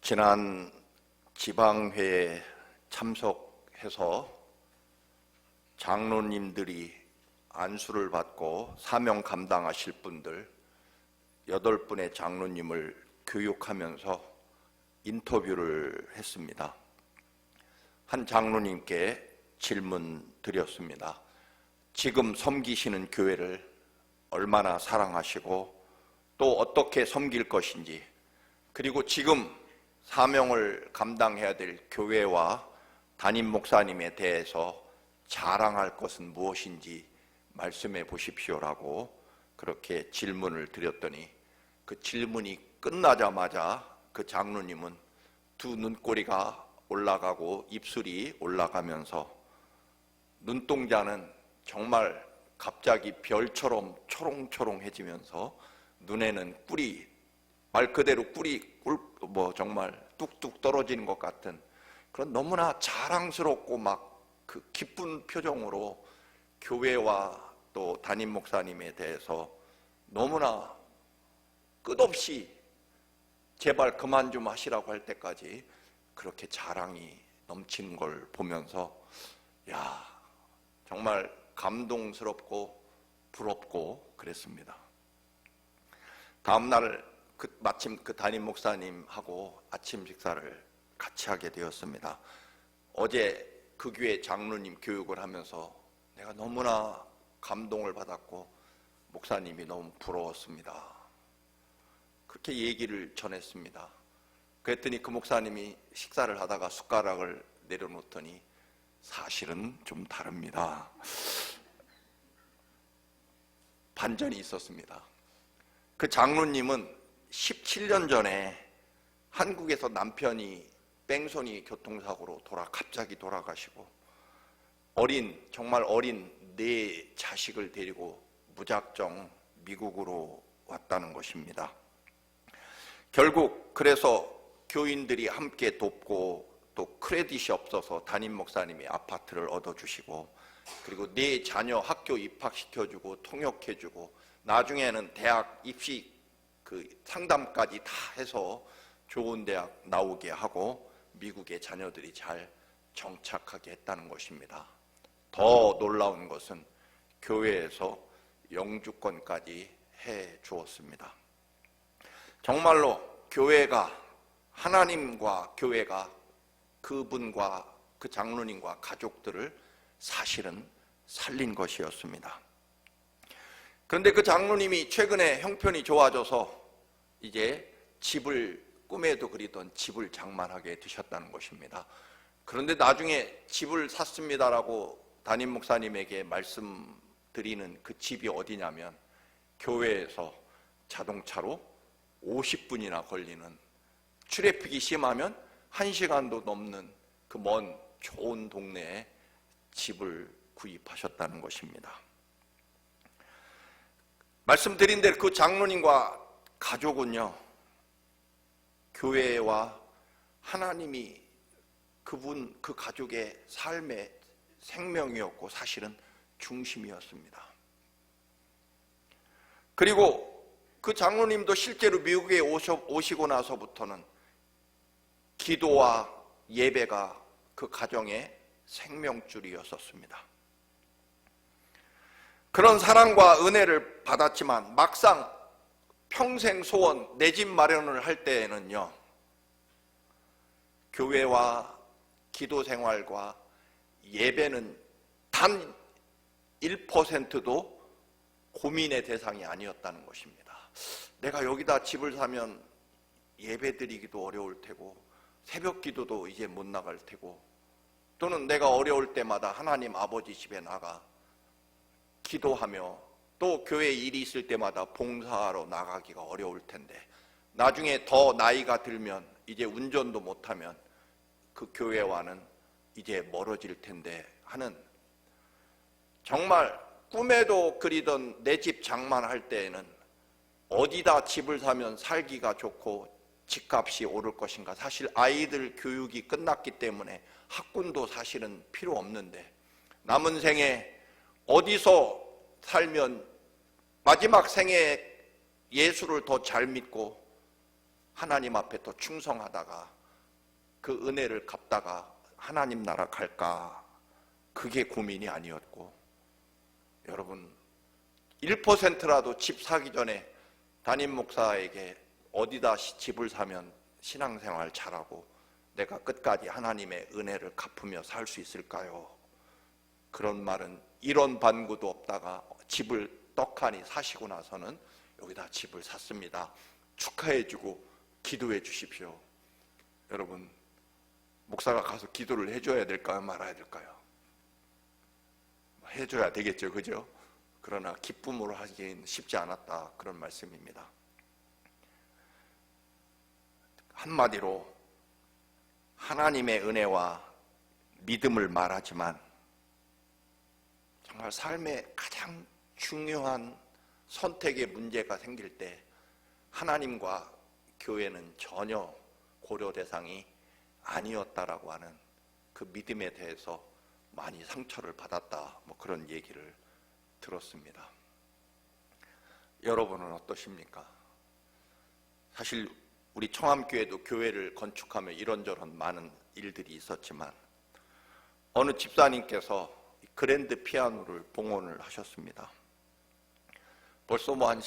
지난 지방회에 참석해서 장로님들이 안수를 받고 사명 감당하실 분들 8분의 장로님을 교육하면서 인터뷰를 했습니다. 한 장로님께 질문 드렸습니다. 지금 섬기시는 교회를 얼마나 사랑하시고 또 어떻게 섬길 것인지, 그리고 지금 사명을 감당해야 될 교회와 담임 목사님에 대해서 자랑할 것은 무엇인지 말씀해 보십시오라고 그렇게 질문을 드렸더니, 그 질문이 끝나자마자 그 장로님은 두 눈꼬리가 올라가고 입술이 올라가면서 눈동자는 정말 갑자기 별처럼 초롱초롱해지면서 눈에는 꿀이, 말 그대로 꿀이 정말 뚝뚝 떨어지는 것 같은 그런 너무나 자랑스럽고 막 그 기쁜 표정으로 교회와 또 담임 목사님에 대해서 너무나 끝없이 제발 그만 좀 하시라고 할 때까지 그렇게 자랑이 넘치는 걸 보면서 야, 정말 감동스럽고 부럽고 그랬습니다. 다음날 마침 그 담임 목사님하고 아침 식사를 같이 하게 되었습니다. 어제 그 교회 장로님 교육을 하면서 내가 너무나 감동을 받았고 목사님이 너무 부러웠습니다. 그렇게 얘기를 전했습니다. 그랬더니 그 목사님이 식사를 하다가 숟가락을 내려놓더니 사실은 좀 다릅니다. 반전이 있었습니다. 그 장로님은 17년 전에 한국에서 남편이 뺑소니 교통사고로 갑자기 돌아가시고 정말 어린 4 자식을 데리고 무작정 미국으로 왔다는 것입니다. 결국 그래서 교인들이 함께 돕고 또 크레딧이 없어서 담임 목사님이 아파트를 얻어주시고 그리고 4 자녀 학교 입학시켜주고 통역해주고 나중에는 대학 입시 그 상담까지 다 해서 좋은 대학 나오게 하고 미국의 자녀들이 잘 정착하게 했다는 것입니다. 더 놀라운 것은 교회에서 영주권까지 해 주었습니다. 정말로 교회가, 하나님과 교회가 그분과 그 장로님과 가족들을 사실은 살린 것이었습니다. 그런데 그 장로님이 최근에 형편이 좋아져서 이제 꿈에도 그리던 집을 장만하게 되셨다는 것입니다. 그런데 나중에 집을 샀습니다라고 담임 목사님에게 말씀드리는 그 집이 어디냐면 교회에서 자동차로 50분이나 걸리는, 트래픽이 심하면 1시간도 넘는 그 먼 좋은 동네에 집을 구입하셨다는 것입니다. 말씀드린 대로 그 장로님과 가족은요, 교회와 하나님이 그 가족의 삶의 생명이었고 사실은 중심이었습니다. 그리고 그 장로님도 실제로 미국에 오시고 나서부터는 기도와 예배가 그 가정의 생명줄이었었습니다. 그런 사랑과 은혜를 받았지만 막상 평생 소원, 내 집 마련을 할 때에는요, 교회와 기도 생활과 예배는 단 1%도 고민의 대상이 아니었다는 것입니다. 내가 여기다 집을 사면 예배 드리기도 어려울 테고 새벽 기도도 이제 못 나갈 테고, 또는 내가 어려울 때마다 하나님 아버지 집에 나가 기도하며 또 교회 일이 있을 때마다 봉사하러 나가기가 어려울 텐데, 나중에 더 나이가 들면 이제 운전도 못하면 그 교회와는 이제 멀어질 텐데 하는, 정말 꿈에도 그리던 내 집 장만할 때에는 어디다 집을 사면 살기가 좋고 집값이 오를 것인가, 사실 아이들 교육이 끝났기 때문에 학군도 사실은 필요 없는데 남은 생에 어디서 살면 마지막 생에 예수를 더 잘 믿고 하나님 앞에 또 충성하다가 그 은혜를 갚다가 하나님 나라 갈까? 그게 고민이 아니었고, 여러분 1%라도 집 사기 전에 담임 목사에게 어디다 집을 사면 신앙생활 잘하고 내가 끝까지 하나님의 은혜를 갚으며 살 수 있을까요? 그런 말은 이런 반구도 없다가 집을 떡하니 사시고 나서는 여기다 집을 샀습니다. 축하해주고 기도해 주십시오. 여러분, 목사가 가서 기도를 해줘야 될까요? 말아야 될까요? 해줘야 되겠죠, 그죠? 그러나 기쁨으로 하기엔 쉽지 않았다, 그런 말씀입니다. 한마디로 하나님의 은혜와 믿음을 말하지만 정말 삶의 가장 중요한 선택의 문제가 생길 때 하나님과 교회는 전혀 고려 대상이 아니었다라고 하는 그 믿음에 대해서 많이 상처를 받았다, 뭐 그런 얘기를 들었습니다. 여러분은 어떠십니까? 사실 우리 청암교회도 교회를 건축하며 이런저런 많은 일들이 있었지만 어느 집사님께서 그랜드 피아노를 봉헌을 하셨습니다. 벌써 뭐 한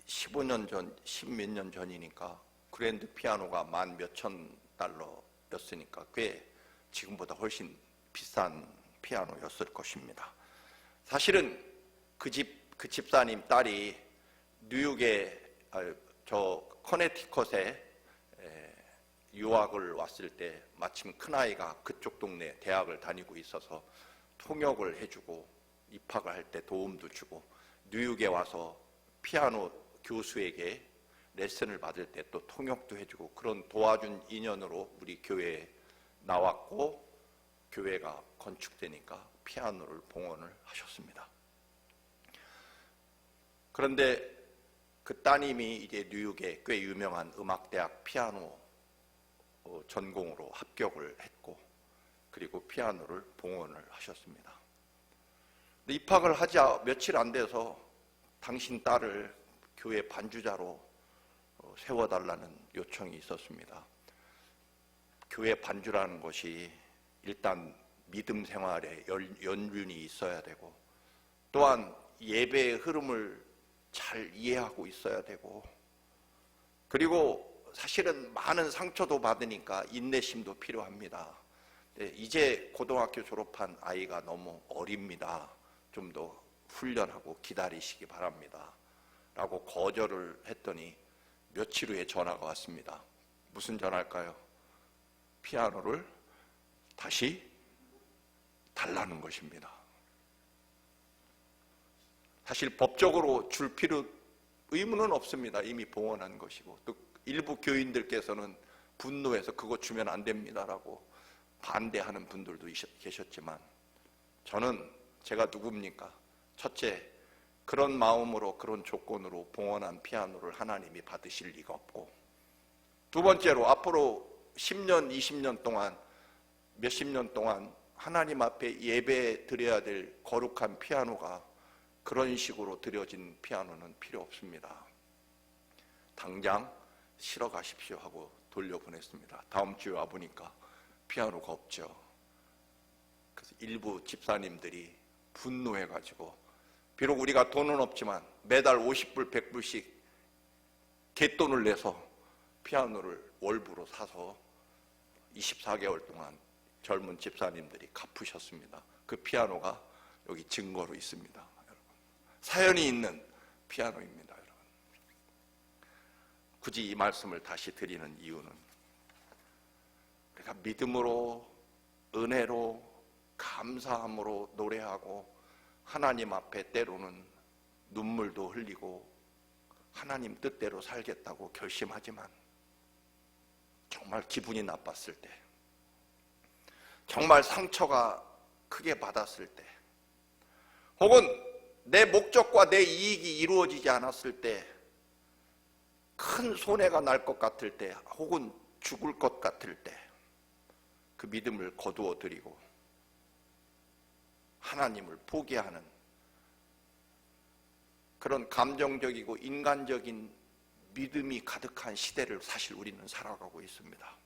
15년 전, 10몇 년 전이니까 그랜드 피아노가 $10,000 몇천 였으니까 꽤 지금보다 훨씬 비싼 피아노였을 것입니다. 사실은 그 집사님 딸이 뉴욕에 커네티컷에 유학을 왔을 때 마침 큰아이가 그쪽 동네 대학을 다니고 있어서 통역을 해주고 입학을 할 때 도움도 주고 뉴욕에 와서 피아노 교수에게 레슨을 받을 때 또 통역도 해주고 그런 도와준 인연으로 우리 교회에 나왔고 교회가 건축되니까 피아노를 봉헌을 하셨습니다. 그런데 그 따님이 이제 뉴욕의 꽤 유명한 음악대학 피아노 전공으로 합격을 했고 그리고 피아노를 봉헌을 하셨습니다. 입학을 하자 며칠 안 돼서 당신 딸을 교회 반주자로 세워달라는 요청이 있었습니다. 교회 반주라는 것이 일단 믿음 생활에 연륜이 있어야 되고 또한 예배의 흐름을 잘 이해하고 있어야 되고 그리고 사실은 많은 상처도 받으니까 인내심도 필요합니다. 이제 고등학교 졸업한 아이가 너무 어립니다. 좀 더 훈련하고 기다리시기 바랍니다. 라고 거절을 했더니 며칠 후에 전화가 왔습니다. 무슨 전화일까요? 피아노를 다시 달라는 것입니다. 사실 법적으로 줄 의무는 없습니다. 이미 봉헌한 것이고 또 일부 교인들께서는 분노해서 그거 주면 안 됩니다라고 반대하는 분들도 계셨지만 저는 제가 누굽니까? 첫째, 그런 마음으로 그런 조건으로 봉헌한 피아노를 하나님이 받으실 리가 없고 두 번째로 앞으로 10년, 20년 동안 몇십 년 동안 하나님 앞에 예배 드려야 될 거룩한 피아노가 그런 식으로 드려진 피아노는 필요 없습니다. 당장 실어 가십시오 하고 돌려보냈습니다. 다음 주에 와보니까 피아노가 없죠. 그래서 일부 집사님들이 분노해가지고 비록 우리가 돈은 없지만 매달 50불, 100불씩 갯돈을 내서 피아노를 월부로 사서 24개월 동안 젊은 집사님들이 갚으셨습니다. 그 피아노가 여기 증거로 있습니다. 여러분. 사연이 있는 피아노입니다. 여러분. 굳이 이 말씀을 다시 드리는 이유는 우리가 믿음으로 은혜로 감사함으로 노래하고 하나님 앞에 때로는 눈물도 흘리고 하나님 뜻대로 살겠다고 결심하지만 정말 기분이 나빴을 때 정말 상처가 크게 받았을 때 혹은 내 목적과 내 이익이 이루어지지 않았을 때 큰 손해가 날 것 같을 때 혹은 죽을 것 같을 때 그 믿음을 거두어 드리고 하나님을 포기하는 그런 감정적이고 인간적인 믿음이 가득한 시대를 사실 우리는 살아가고 있습니다.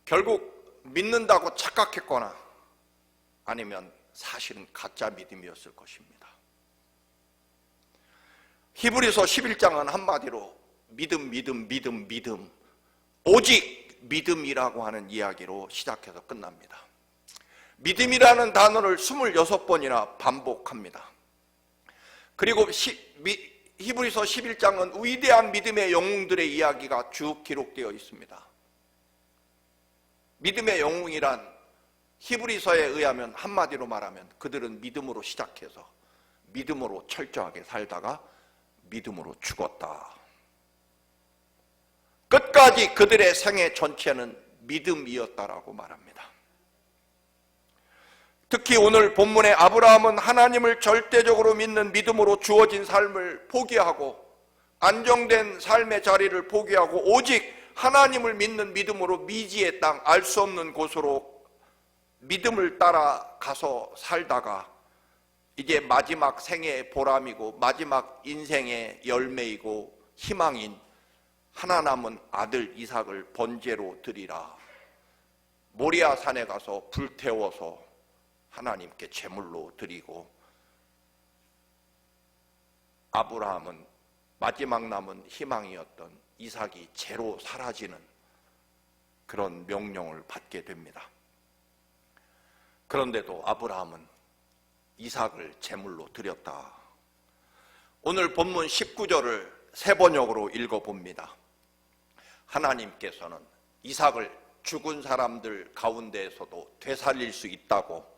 결국 믿는다고 착각했거나 아니면 사실은 가짜 믿음이었을 것입니다. 히브리서 11장은 한마디로 믿음, 오직 믿음이라고 하는 이야기로 시작해서 끝납니다. 믿음이라는 단어를 26번이나 반복합니다. 그리고 히브리서 11장은 위대한 믿음의 영웅들의 이야기가 쭉 기록되어 있습니다. 믿음의 영웅이란 히브리서에 의하면 한마디로 말하면 그들은 믿음으로 시작해서 믿음으로 철저하게 살다가 믿음으로 죽었다. 끝까지 그들의 생애 전체는 믿음이었다라고 말합니다. 특히 오늘 본문의 아브라함은 하나님을 절대적으로 믿는 믿음으로 주어진 삶을 포기하고 안정된 삶의 자리를 포기하고 오직 하나님을 믿는 믿음으로 미지의 땅, 알 수 없는 곳으로 믿음을 따라 가서 살다가 이제 마지막 생애의 보람이고 마지막 인생의 열매이고 희망인 하나 남은 아들 이삭을 번제로 드리라. 모리아 산에 가서 불태워서 하나님께 제물로 드리고 아브라함은 마지막 남은 희망이었던 이삭이 재로 사라지는 그런 명령을 받게 됩니다. 그런데도 아브라함은 이삭을 제물로 드렸다. 오늘 본문 19절을 세 번역으로 읽어봅니다. 하나님께서는 이삭을 죽은 사람들 가운데에서도 되살릴 수 있다고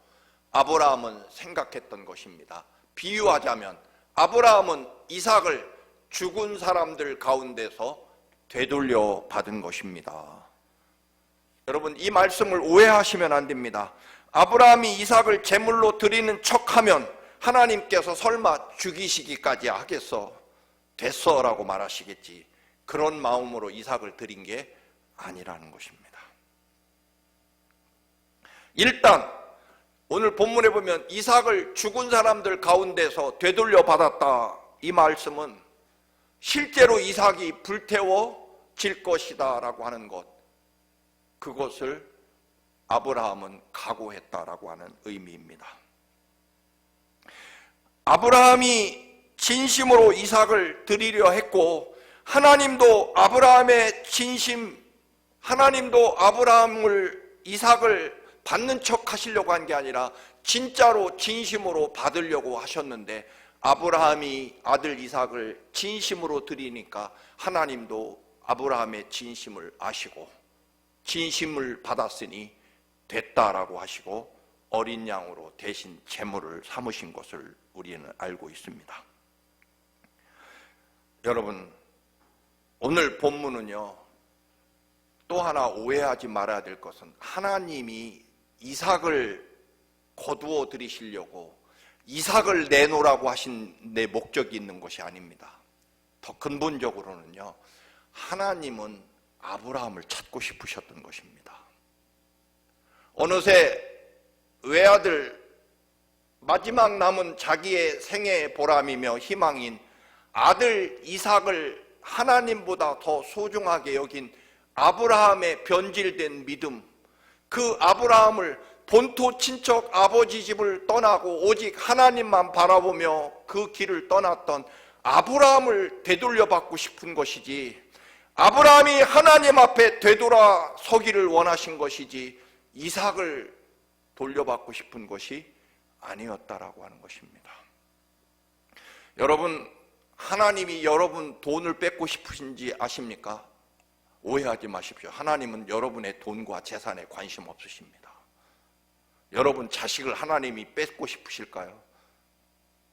아브라함은 생각했던 것입니다. 비유하자면 아브라함은 이삭을 죽은 사람들 가운데서 되돌려 받은 것입니다. 여러분, 이 말씀을 오해하시면 안 됩니다. 아브라함이 이삭을 제물로 드리는 척하면 하나님께서 설마 죽이시기까지 하겠어? 됐어 라고 말하시겠지. 그런 마음으로 이삭을 드린 게 아니라는 것입니다. 일단 오늘 본문에 보면 이삭을 죽은 사람들 가운데서 되돌려 받았다, 이 말씀은 실제로 이삭이 불태워질 것이다 라고 하는 것, 그것을 아브라함은 각오했다라고 하는 의미입니다. 아브라함이 진심으로 이삭을 드리려 했고 하나님도 아브라함의 진심, 하나님도 아브라함을 이삭을 받는 척 하시려고 한 게 아니라 진짜로 진심으로 받으려고 하셨는데 아브라함이 아들 이삭을 진심으로 드리니까 하나님도 아브라함의 진심을 아시고 진심을 받았으니 됐다라고 하시고 어린 양으로 대신 제물을 삼으신 것을 우리는 알고 있습니다. 여러분, 오늘 본문은요, 또 하나 오해하지 말아야 될 것은 하나님이 이삭을 거두어 드리시려고 이삭을 내놓으라고 하신 내 목적이 있는 것이 아닙니다. 더 근본적으로는요, 하나님은 아브라함을 찾고 싶으셨던 것입니다. 어느새 외아들 마지막 남은 자기의 생애의 보람이며 희망인 아들 이삭을 하나님보다 더 소중하게 여긴 아브라함의 변질된 믿음, 그 아브라함을 본토 친척 아버지 집을 떠나고 오직 하나님만 바라보며 그 길을 떠났던 아브라함을 되돌려받고 싶은 것이지, 아브라함이 하나님 앞에 되돌아 서기를 원하신 것이지 이삭을 돌려받고 싶은 것이 아니었다라고 하는 것입니다. 여러분, 하나님이 여러분 돈을 뺏고 싶으신지 아십니까? 오해하지 마십시오. 하나님은 여러분의 돈과 재산에 관심 없으십니다. 여러분 자식을 하나님이 뺏고 싶으실까요?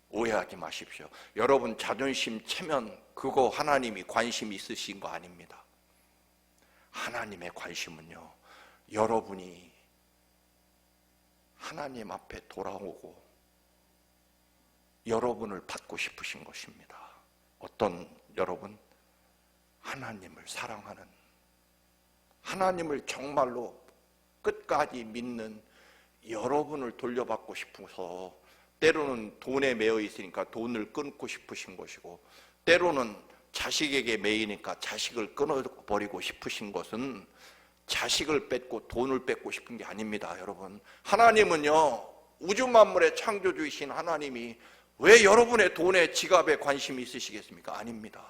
오해하지 마십시오. 여러분 자존심 체면, 그거 하나님이 관심 있으신 거 아닙니다. 하나님의 관심은요, 여러분이 하나님 앞에 돌아오고 여러분을 받고 싶으신 것입니다. 어떤 여러분? 하나님을 사랑하는, 하나님을 정말로 끝까지 믿는 여러분을 돌려받고 싶어서, 때로는 돈에 매여 있으니까 돈을 끊고 싶으신 것이고, 때로는 자식에게 매이니까 자식을 끊어버리고 싶으신 것은 자식을 뺏고 돈을 뺏고 싶은 게 아닙니다, 여러분. 하나님은요, 우주 만물의 창조주이신 하나님이 왜 여러분의 돈에 지갑에 관심이 있으시겠습니까? 아닙니다.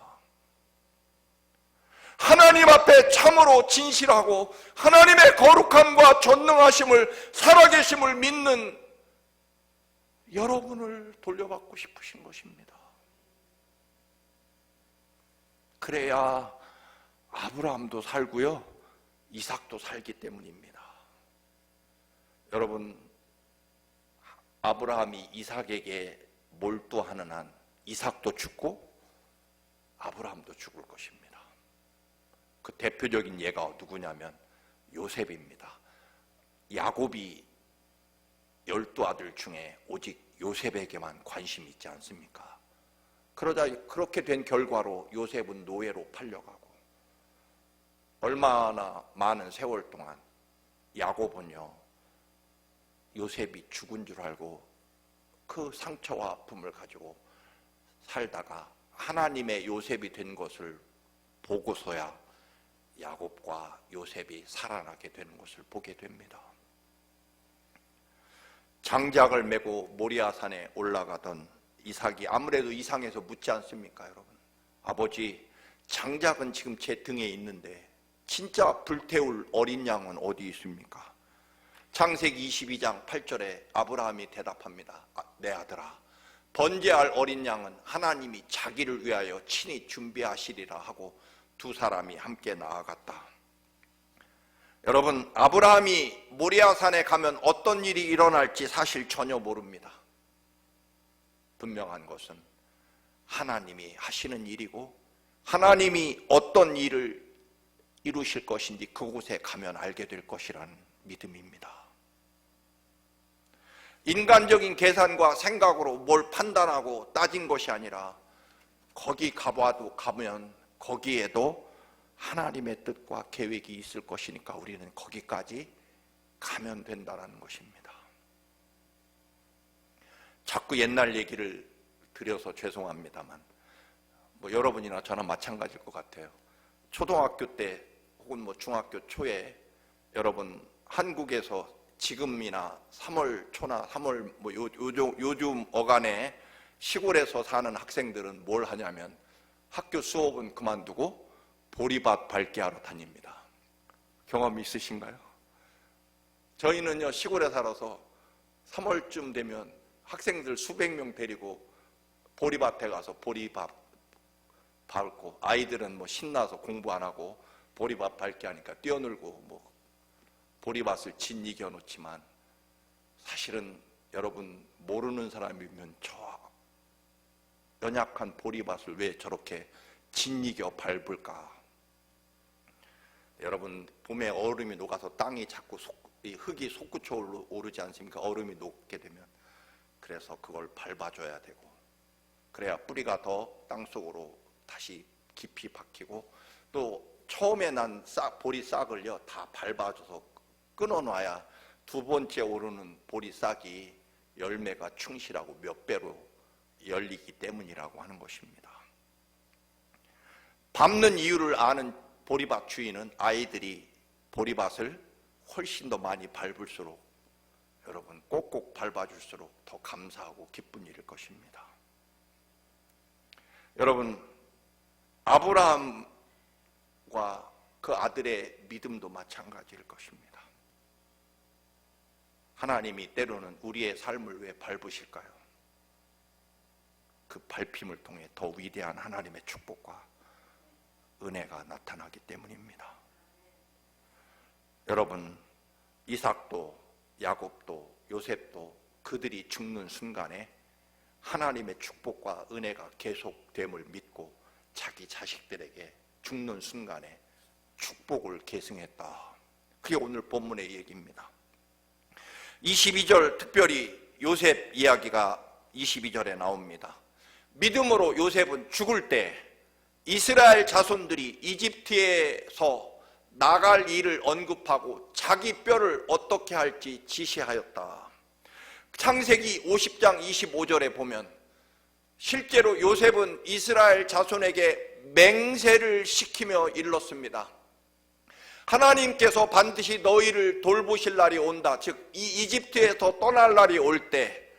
하나님 앞에 참으로 진실하고 하나님의 거룩함과 전능하심을, 살아계심을 믿는 여러분을 돌려받고 싶으신 것입니다. 그래야 아브라함도 살고요, 이삭도 살기 때문입니다. 여러분, 아브라함이 이삭에게 몰두하는 한 이삭도 죽고 아브라함도 죽을 것입니다. 그 대표적인 예가 누구냐면 요셉입니다. 야곱이 12아들 중에 오직 요셉에게만 관심이 있지 않습니까? 그러자 그렇게 된 결과로 요셉은 노예로 팔려가고, 얼마나 많은 세월 동안 야곱은요, 요셉이 죽은 줄 알고 그 상처와 아픔을 가지고 살다가 하나님의 요셉이 된 것을 보고서야 야곱과 요셉이 살아나게 되는 것을 보게 됩니다. 장작을 메고 모리아산에 올라가던 이삭이 아무래도 이상해서 묻지 않습니까, 여러분? 아버지, 장작은 지금 제 등에 있는데 진짜 불태울 어린 양은 어디 있습니까? 창세기 22장 8절에 아브라함이 대답합니다. 내 아들아, 번제할 어린 양은 하나님이 자기를 위하여 친히 준비하시리라 하고 두 사람이 함께 나아갔다. 여러분, 아브라함이 모리아산에 가면 어떤 일이 일어날지 사실 전혀 모릅니다. 분명한 것은 하나님이 하시는 일이고 하나님이 어떤 일을 이루실 것인지 그곳에 가면 알게 될 것이라는 믿음입니다. 인간적인 계산과 생각으로 뭘 판단하고 따진 것이 아니라 거기 가면 거기에도 하나님의 뜻과 계획이 있을 것이니까 우리는 거기까지 가면 된다는 것입니다. 자꾸 옛날 얘기를 드려서 죄송합니다만 여러분이나 저나 마찬가지일 것 같아요. 초등학교 때 혹은 중학교 초에 여러분 한국에서 지금이나 3월 초나 3월 요즘 어간에 시골에서 사는 학생들은 뭘 하냐면 학교 수업은 그만두고 보리밭 밟기 하러 다닙니다. 경험이 있으신가요? 저희는요, 시골에 살아서 3월쯤 되면 학생들 수백 명 데리고 보리밭에 가서 보리밥 밟고, 아이들은 신나서 공부 안 하고 보리밭 밟기 하니까 뛰어놀고 보리밭을 짓이겨 놓지만 사실은 여러분 모르는 사람이면 저 연약한 보리밭을 왜 저렇게 짓이겨 밟을까? 여러분, 봄에 얼음이 녹아서 땅이 자꾸 흙이 솟구쳐 오르지 않습니까? 얼음이 녹게 되면. 그래서 그걸 밟아줘야 되고, 그래야 뿌리가 더 땅속으로 다시 깊이 박히고, 또 처음에 난 보리 싹을요 다 밟아줘서 끊어놔야 두 번째 오르는 보리 싹이 열매가 충실하고 몇 배로 열리기 때문이라고 하는 것입니다. 밟는 이유를 아는 보리밭 주인은 아이들이 보리밭을 훨씬 더 많이 밟을수록 여러분 꼭꼭 밟아줄수록 더 감사하고 기쁜 일일 것입니다. 여러분, 아브라함과 그 아들의 믿음도 마찬가지일 것입니다. 하나님이 때로는 우리의 삶을 왜 밟으실까요? 그 밟힘을 통해 더 위대한 하나님의 축복과 은혜가 나타나기 때문입니다. 여러분, 이삭도 야곱도 요셉도 그들이 죽는 순간에 하나님의 축복과 은혜가 계속됨을 믿고 자기 자식들에게 죽는 순간에 축복을 계승했다. 그게 오늘 본문의 얘기입니다. 22절 특별히 요셉 이야기가 22절에 나옵니다. 믿음으로 요셉은 죽을 때 이스라엘 자손들이 이집트에서 나갈 일을 언급하고 자기 뼈를 어떻게 할지 지시하였다. 창세기 50장 25절에 보면 실제로 요셉은 이스라엘 자손에게 맹세를 시키며 일렀습니다. 하나님께서 반드시 너희를 돌보실 날이 온다. 즉 이 이집트에서 떠날 날이 올 때,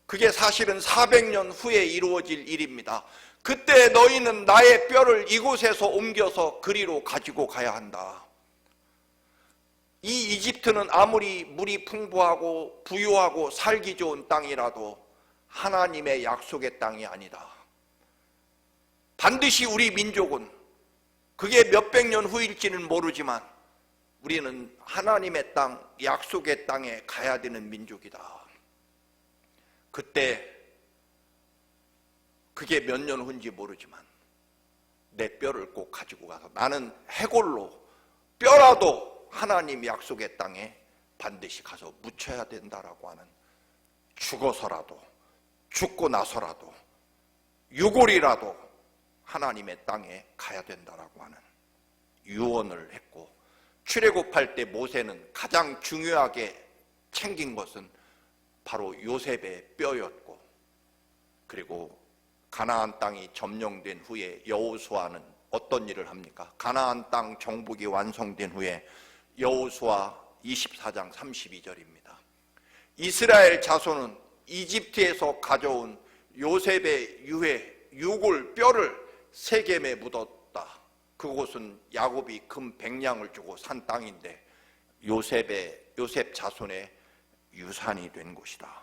그게 사실은 400년 후에 이루어질 일입니다. 그때 너희는 나의 뼈를 이곳에서 옮겨서 그리로 가지고 가야 한다. 이 이집트는 아무리 물이 풍부하고 부유하고 살기 좋은 땅이라도 하나님의 약속의 땅이 아니다. 반드시 우리 민족은, 그게 몇백 년 후일지는 모르지만 우리는 하나님의 땅, 약속의 땅에 가야 되는 민족이다. 그때 그게 몇 년 후인지 모르지만 내 뼈를 꼭 가지고 가서 나는 해골로 뼈라도 하나님 약속의 땅에 반드시 가서 묻혀야 된다라고 하는, 죽어서라도 죽고 나서라도 유골이라도 하나님의 땅에 가야 된다라고 하는 유언을 했고, 출애굽할 때 모세는 가장 중요하게 챙긴 것은 바로 요셉의 뼈였고, 그리고 가나안 땅이 점령된 후에 여호수아는 어떤 일을 합니까? 가나안 땅 정복이 완성된 후에 여호수아 24장 32절입니다. 이스라엘 자손은 이집트에서 가져온 요셉의 유골 뼈를 세겜에 묻었다. 그곳은 야곱이 금 100냥을 주고 산 땅인데 요셉 자손의 유산이 된 곳이다.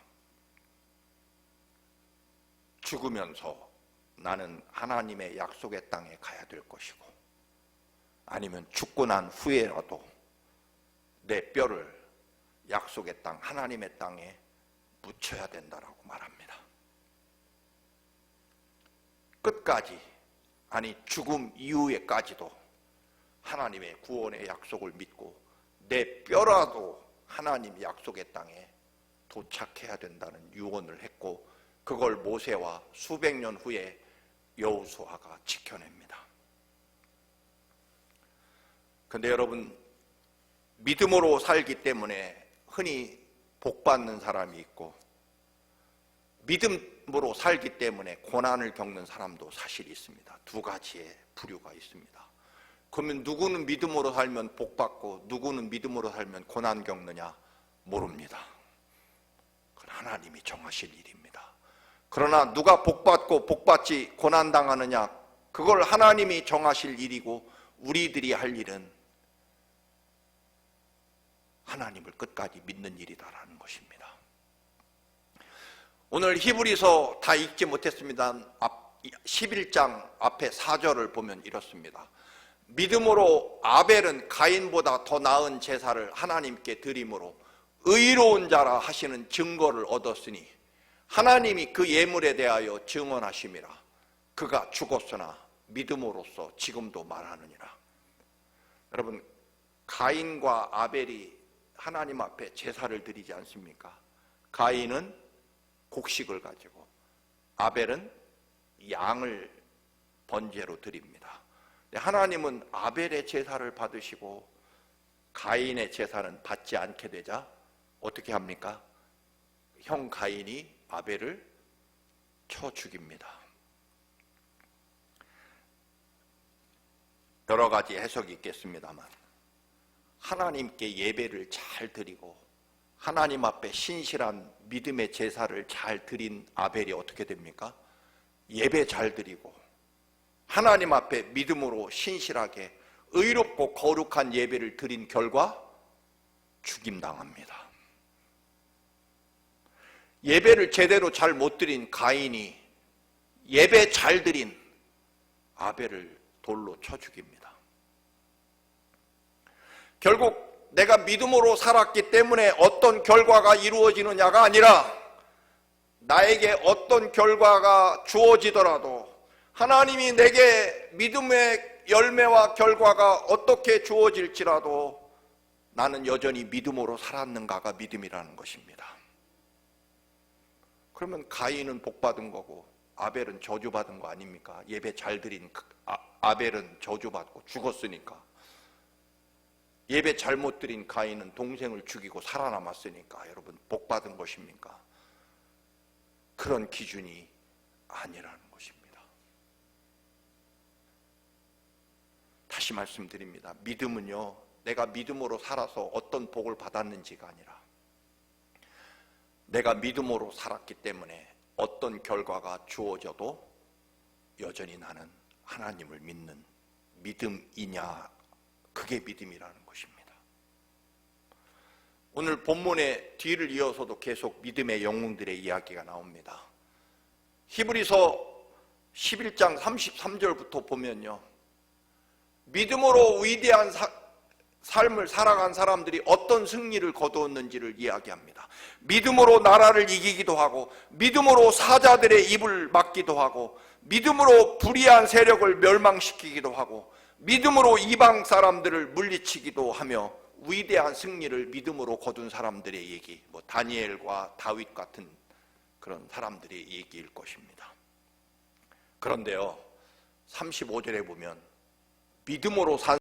죽으면서 나는 하나님의 약속의 땅에 가야 될 것이고, 아니면 죽고 난 후에라도 내 뼈를 약속의 땅, 하나님의 땅에 묻혀야 된다라고 말합니다. 끝까지, 아니 죽음 이후에까지도 하나님의 구원의 약속을 믿고 내 뼈라도 하나님 약속의 땅에 도착해야 된다는 유언을 했고, 그걸 모세와 수백 년 후에 여호수아가 지켜냅니다. 그런데 여러분, 믿음으로 살기 때문에 흔히 복받는 사람이 있고, 믿음으로 살기 때문에 고난을 겪는 사람도 사실 있습니다. 두 가지의 부류가 있습니다. 그러면 누구는 믿음으로 살면 복받고 누구는 믿음으로 살면 고난 겪느냐? 모릅니다. 그건 하나님이 정하실 일입니다. 그러나 누가 복받고 복받지 고난당하느냐? 그걸 하나님이 정하실 일이고, 우리들이 할 일은 하나님을 끝까지 믿는 일이다라는 것입니다. 오늘 히브리서 다 읽지 못했습니다. 11장 앞에 4절을 보면 이렇습니다. 믿음으로 아벨은 가인보다 더 나은 제사를 하나님께 드림으로 의로운 자라 하시는 증거를 얻었으니 하나님이 그 예물에 대하여 증언하심이라. 그가 죽었으나 믿음으로써 지금도 말하느니라. 여러분, 가인과 아벨이 하나님 앞에 제사를 드리지 않습니까? 가인은 곡식을 가지고 아벨은 양을 번제로 드립니다. 하나님은 아벨의 제사를 받으시고 가인의 제사는 받지 않게 되자 어떻게 합니까? 형 가인이 아벨을 쳐 죽입니다. 여러 가지 해석이 있겠습니다만, 하나님께 예배를 잘 드리고 하나님 앞에 신실한 믿음의 제사를 잘 드린 아벨이 어떻게 됩니까? 예배 잘 드리고 하나님 앞에 믿음으로 신실하게 의롭고 거룩한 예배를 드린 결과 죽임당합니다. 예배를 제대로 잘 못 드린 가인이 예배 잘 드린 아벨을 돌로 쳐 죽입니다. 결국 내가 믿음으로 살았기 때문에 어떤 결과가 이루어지느냐가 아니라, 나에게 어떤 결과가 주어지더라도 하나님이 내게 믿음의 열매와 결과가 어떻게 주어질지라도 나는 여전히 믿음으로 살았는가가 믿음이라는 것입니다. 그러면 가인은 복받은 거고 아벨은 저주받은 거 아닙니까? 예배 잘 드린 아벨은 저주받고 죽었으니까. 예배 잘못 드린 가인은 동생을 죽이고 살아남았으니까 여러분 복받은 것입니까? 그런 기준이 아니라는 것입니다. 다시 말씀드립니다. 믿음은요, 내가 믿음으로 살아서 어떤 복을 받았는지가 아니라 내가 믿음으로 살았기 때문에 어떤 결과가 주어져도 여전히 나는 하나님을 믿는 믿음이냐, 그게 믿음이라는 것입니다. 오늘 본문의 뒤를 이어서도 계속 믿음의 영웅들의 이야기가 나옵니다. 히브리서 11장 33절부터 보면요, 믿음으로 위대한 삶을 살아간 사람들이 어떤 승리를 거두었는지를 이야기합니다. 믿음으로 나라를 이기기도 하고, 믿음으로 사자들의 입을 막기도 하고, 믿음으로 불의한 세력을 멸망시키기도 하고, 믿음으로 이방 사람들을 물리치기도 하며 위대한 승리를 믿음으로 거둔 사람들의 얘기, 다니엘과 다윗 같은 그런 사람들의 얘기일 것입니다. 그런데요, 35절에 보면 믿음으로 산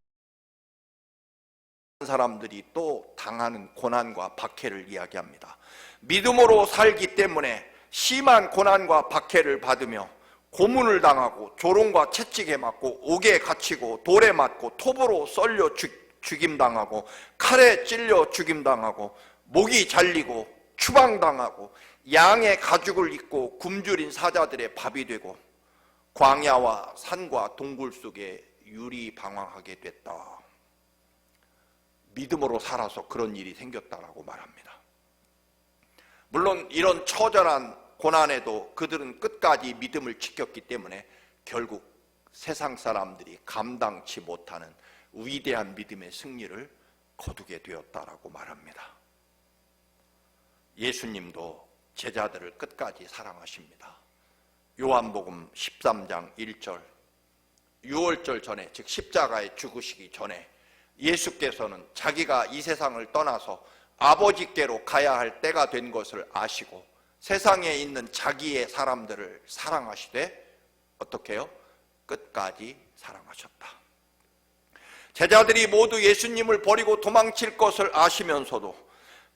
사람들이 또 당하는 고난과 박해를 이야기합니다. 믿음으로 살기 때문에 심한 고난과 박해를 받으며 고문을 당하고 조롱과 채찍에 맞고 옥에 갇히고 돌에 맞고 톱으로 썰려 죽임당하고 칼에 찔려 죽임당하고 목이 잘리고 추방당하고 양의 가죽을 입고 굶주린 사자들의 밥이 되고 광야와 산과 동굴 속에 유리방황하게 됐다. 믿음으로 살아서 그런 일이 생겼다라고 말합니다. 물론 이런 처절한 고난에도 그들은 끝까지 믿음을 지켰기 때문에 결국 세상 사람들이 감당치 못하는 위대한 믿음의 승리를 거두게 되었다라고 말합니다. 예수님도 제자들을 끝까지 사랑하십니다. 요한복음 13장 1절, 유월절 전에, 즉 십자가에 죽으시기 전에 예수께서는 자기가 이 세상을 떠나서 아버지께로 가야 할 때가 된 것을 아시고 세상에 있는 자기의 사람들을 사랑하시되 어떻게 해요? 끝까지 사랑하셨다. 제자들이 모두 예수님을 버리고 도망칠 것을 아시면서도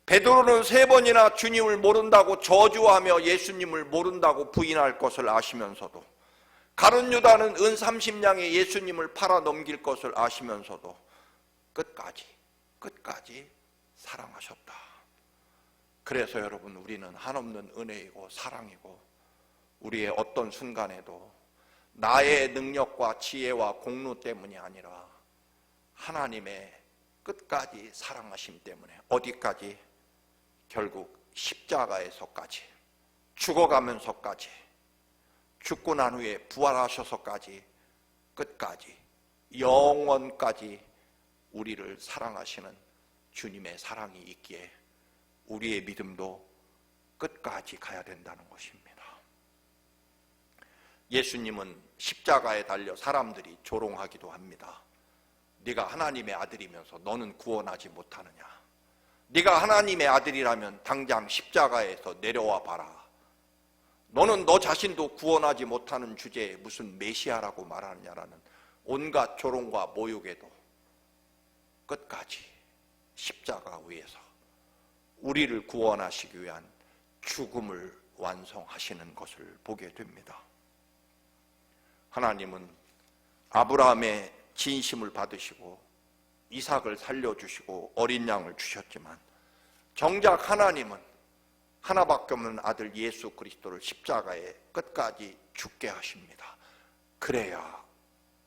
베드로는 3번이나 주님을 모른다고 저주하며 예수님을 모른다고 부인할 것을 아시면서도 가룟 유다는 은 30냥에 예수님을 팔아 넘길 것을 아시면서도 끝까지 사랑하셨다. 그래서 여러분, 우리는 한없는 은혜이고 사랑이고 우리의 어떤 순간에도 나의 능력과 지혜와 공로 때문이 아니라 하나님의 끝까지 사랑하심 때문에 어디까지? 결국 십자가에서까지, 죽어가면서까지, 죽고 난 후에 부활하셔서까지, 끝까지, 영원까지 우리를 사랑하시는 주님의 사랑이 있기에 우리의 믿음도 끝까지 가야 된다는 것입니다. 예수님은 십자가에 달려 사람들이 조롱하기도 합니다. 네가 하나님의 아들이면서 너는 구원하지 못하느냐? 네가 하나님의 아들이라면 당장 십자가에서 내려와 봐라. 너는 너 자신도 구원하지 못하는 주제에 무슨 메시아라고 말하느냐라는 온갖 조롱과 모욕에도 끝까지 십자가 위에서 우리를 구원하시기 위한 죽음을 완성하시는 것을 보게 됩니다. 하나님은 아브라함의 진심을 받으시고 이삭을 살려주시고 어린 양을 주셨지만 정작 하나님은 하나밖에 없는 아들 예수 그리스도를 십자가에 끝까지 죽게 하십니다. 그래야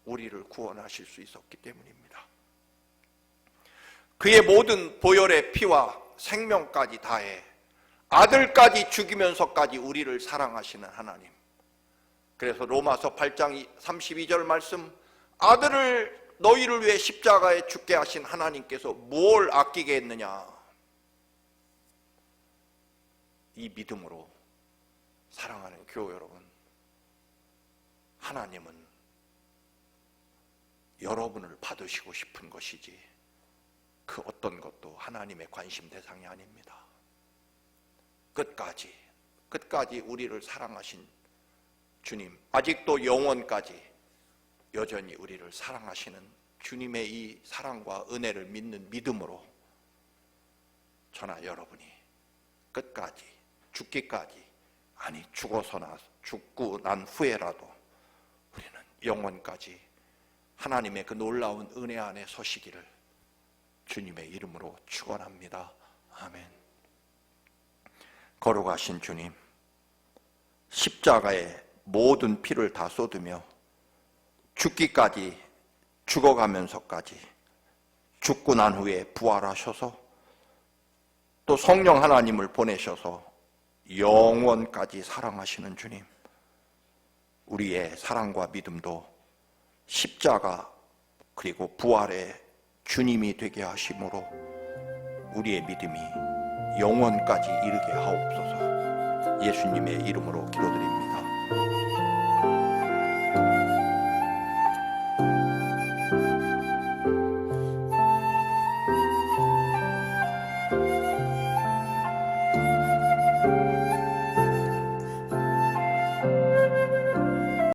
우리를 구원하실 수 있었기 때문입니다. 그의 모든 보혈의 피와 생명까지 다해 아들까지 죽이면서까지 우리를 사랑하시는 하나님. 그래서 로마서 8장 32절 말씀, 아들을 너희를 위해 십자가에 죽게 하신 하나님께서 뭘 아끼게 했느냐? 이 믿음으로 사랑하는 교회 여러분, 하나님은 여러분을 받으시고 싶은 것이지 그 어떤 것도 하나님의 관심 대상이 아닙니다. 끝까지 우리를 사랑하신 주님, 아직도 영원까지 여전히 우리를 사랑하시는 주님의 이 사랑과 은혜를 믿는 믿음으로 저나 여러분이 끝까지, 죽기까지, 아니 죽고 난 후에라도 우리는 영원까지 하나님의 그 놀라운 은혜 안에 서시기를 주님의 이름으로 축원합니다. 아멘. 걸어가신 주님, 십자가에 모든 피를 다 쏟으며 죽기까지, 죽어가면서까지, 죽고 난 후에 부활하셔서 또 성령 하나님을 보내셔서 영원까지 사랑하시는 주님, 우리의 사랑과 믿음도 십자가 그리고 부활의 주님이 되게 하심으로 우리의 믿음이 영원까지 이르게 하옵소서. 예수님의 이름으로 기도드립니다.